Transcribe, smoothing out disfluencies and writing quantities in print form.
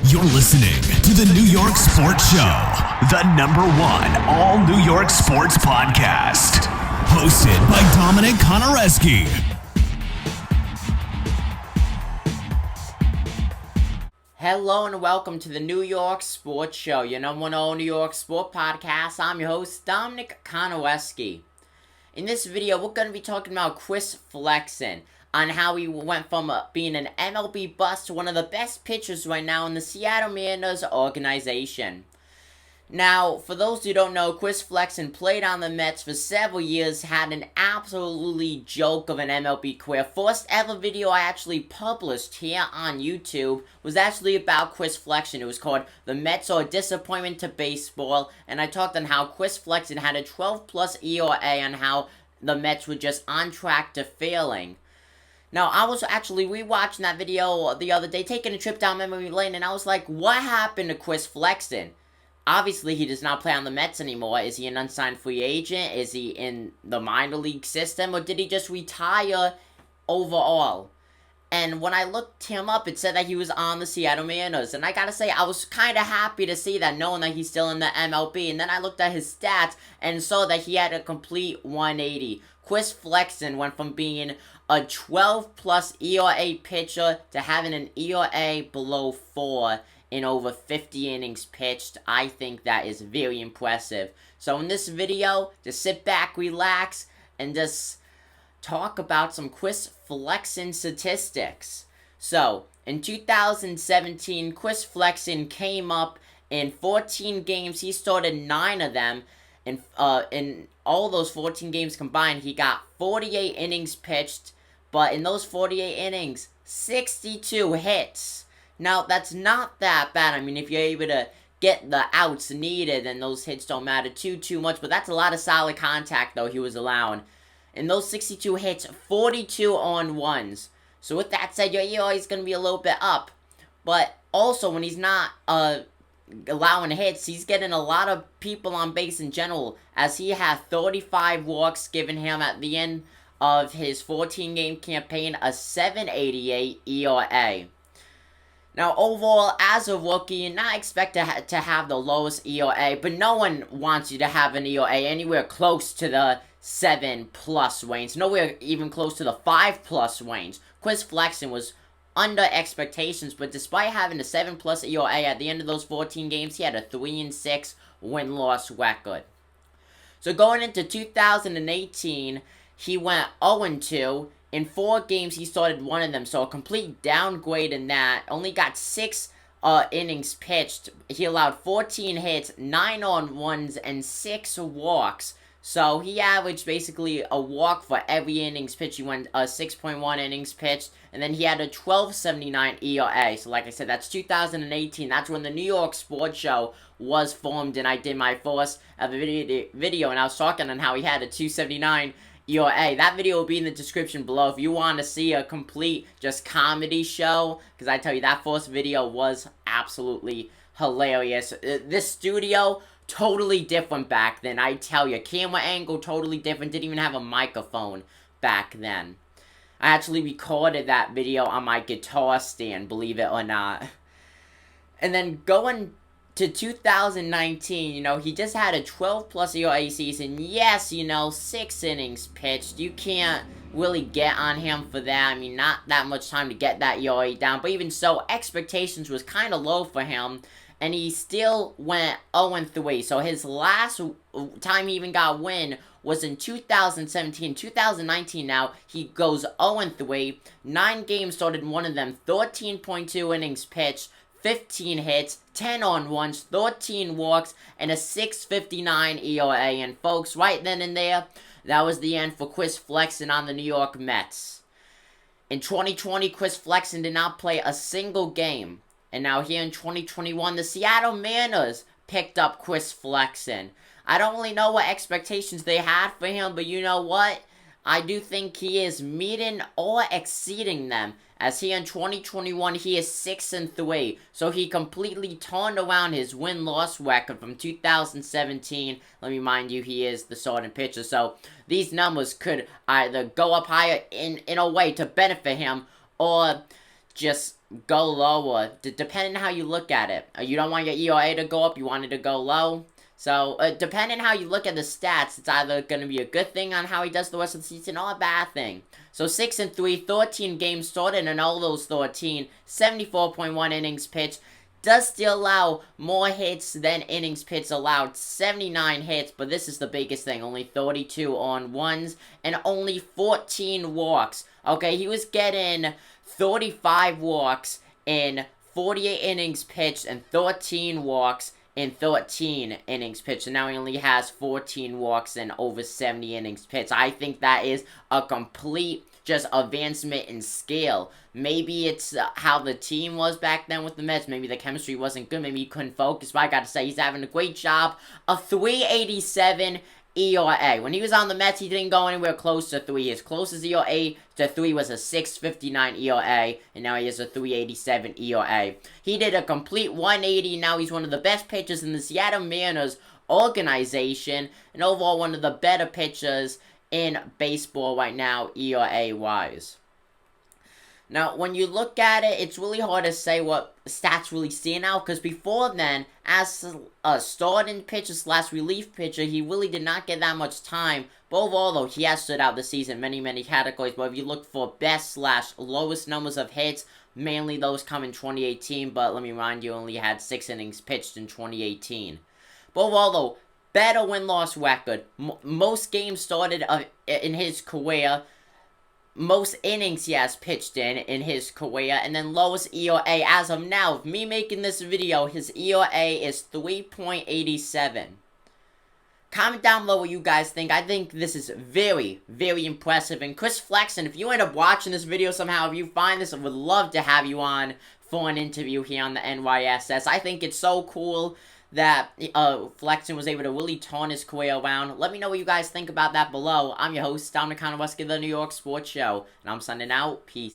You're listening to the New York Sports Show, the #1 all New York sports podcast. Hosted by Dominic Konareski. Hello and welcome to the New York Sports Show, your #1 all New York sport podcast. I'm your host, Dominic Konareski. In this video, we're going to be talking about Chris Flexen, on how he went from being an MLB bust to one of the best pitchers right now in the Seattle Mariners organization. Now, for those who don't know, Chris Flexen played on the Mets for several years, had an absolutely joke of an MLB career. First ever video I actually published here on YouTube was actually about Chris Flexen. It was called "The Mets Are a Disappointment to Baseball," and I talked on how Chris Flexen had a 12+ ERA and how the Mets were just on track to failing. Now, I was actually rewatching that video the other day, taking a trip down memory lane, and I was like, what happened to Chris Flexen? Obviously, he does not play on the Mets anymore. Is he an unsigned free agent? Is he in the minor league system? Or did he just retire overall? And when I looked him up, it said that he was on the Seattle Mariners. And I gotta say, I was kind of happy to see that, knowing that he's still in the MLB. And then I looked at his stats and saw that he had a complete 180. Chris Flexen went from being a 12+ ERA pitcher to having an ERA below 4 in over 50 innings pitched. I think that is very impressive. So in this video, just sit back, relax, and just talk about some Chris Flexen statistics. So, in 2017, Chris Flexen came up in 14 games. He started 9 of them. In all those 14 games combined, he got 48 innings pitched. But in those 48 innings, 62 hits. Now, that's not that bad. I mean, if you're able to get the outs needed, then those hits don't matter too much. But that's a lot of solid contact, though, he was allowing. In those 62 hits, 42 on ones. So with that said, your ERA is going to be a little bit up. But also, when he's not allowing hits, he's getting a lot of people on base in general, as he had 35 walks given him at the end of his 14-game campaign, a 7.88 ERA. Now, overall, as a rookie, you're not expected to have the lowest ERA, but no one wants you to have an ERA anywhere close to the 7+ range, nowhere even close to the 5+ range. Chris Flexen was under expectations, but despite having a 7+ ERA at the end of those 14 games, he had a 3-6 win-loss record. So going into 2018, he went 0-2. In 4 games, he started 1 of them, so a complete downgrade in that. Only got 6 innings pitched. He allowed 14 hits, 9 on ones, and 6 walks. So he averaged basically a walk for every innings pitched. He went 6.1 innings pitched, and then he had a 12.79 ERA. So like I said, that's 2018. That's when the New York Sports Show was formed, and I did my first video, and I was talking on how he had a 2.79 ERA. That video will be in the description below if you want to see a complete just comedy show, because I tell you, that first video was absolutely hilarious. This studio, totally different back then, I tell you. Camera angle, totally different. Didn't even have a microphone back then. I actually recorded that video on my guitar stand, believe it or not. And then going to 2019, he just had a 12+ ERA season. Yes, 6 innings pitched. You can't really get on him for that. I mean, not that much time to get that ERA down. But even so, expectations was kind of low for him. And he still went 0-3. So his last time he even got a win was in 2017. 2019 now, he goes 0-3. 9 games started, 1 of them 13.2 innings pitched. 15 hits, 10 on ones, 13 walks, and a 6.59 ERA. And folks, right then and there, that was the end for Chris Flexen on the New York Mets. In 2020, Chris Flexen did not play a single game. And now here in 2021, the Seattle Mariners picked up Chris Flexen. I don't really know what expectations they had for him, but you know what? I do think he is meeting or exceeding them. As here in 2021, he is 6-3. So he completely turned around his win-loss record from 2017. Let me remind you, he is the starting pitcher. So these numbers could either go up higher in a way to benefit him, or just go lower, depending how you look at it. You don't want your ERA to go up, you want it to go low. So, depending how you look at the stats, it's either going to be a good thing on how he does the rest of the season or a bad thing. So, 6-3, 13 games started, and all those 13, 74.1 innings pitched. Does still allow more hits than innings pitched allowed. 79 hits, but this is the biggest thing. Only 32 on ones, and only 14 walks. Okay, he was getting 35 walks in 48 innings pitched and 13 walks in 13 innings pitched, and now he only has 14 walks and over 70 innings pitched. I think that is a complete just advancement in scale. Maybe it's how the team was back then with the Mets. Maybe the chemistry wasn't good. Maybe he couldn't focus, but I gotta say, he's having a great job. A 3.87 ERA. When he was on the Mets, he didn't go anywhere close to 3. His closest ERA to 3 was a 6.59 ERA, and now he has a 3.87 ERA. He did a complete 180, now he's one of the best pitchers in the Seattle Mariners organization, and overall one of the better pitchers in baseball right now, ERA-wise. Now, when you look at it, it's really hard to say what stats really stand out, because before then, as a starting pitcher / relief pitcher, he really did not get that much time. But overall, though, he has stood out this season in many categories. But if you look for best / lowest numbers of hits, mainly those come in 2018. But let me remind you, only had 6 innings pitched in 2018. But overall, though, better win-loss record. Most games started in his career. Most innings he has pitched in his career, and then lowest ERA as of now. With me making this video, his ERA is 3.87. Comment down below what you guys think. I think this is very impressive. And Chris Flexen, if you end up watching this video somehow, if you find this, I would love to have you on for an interview here on the NYSS. I think it's so cool that Flexen was able to really turn his career around. Let me know what you guys think about that below. I'm your host, Dominic Conowski of the New York Sports Show, and I'm signing out. Peace.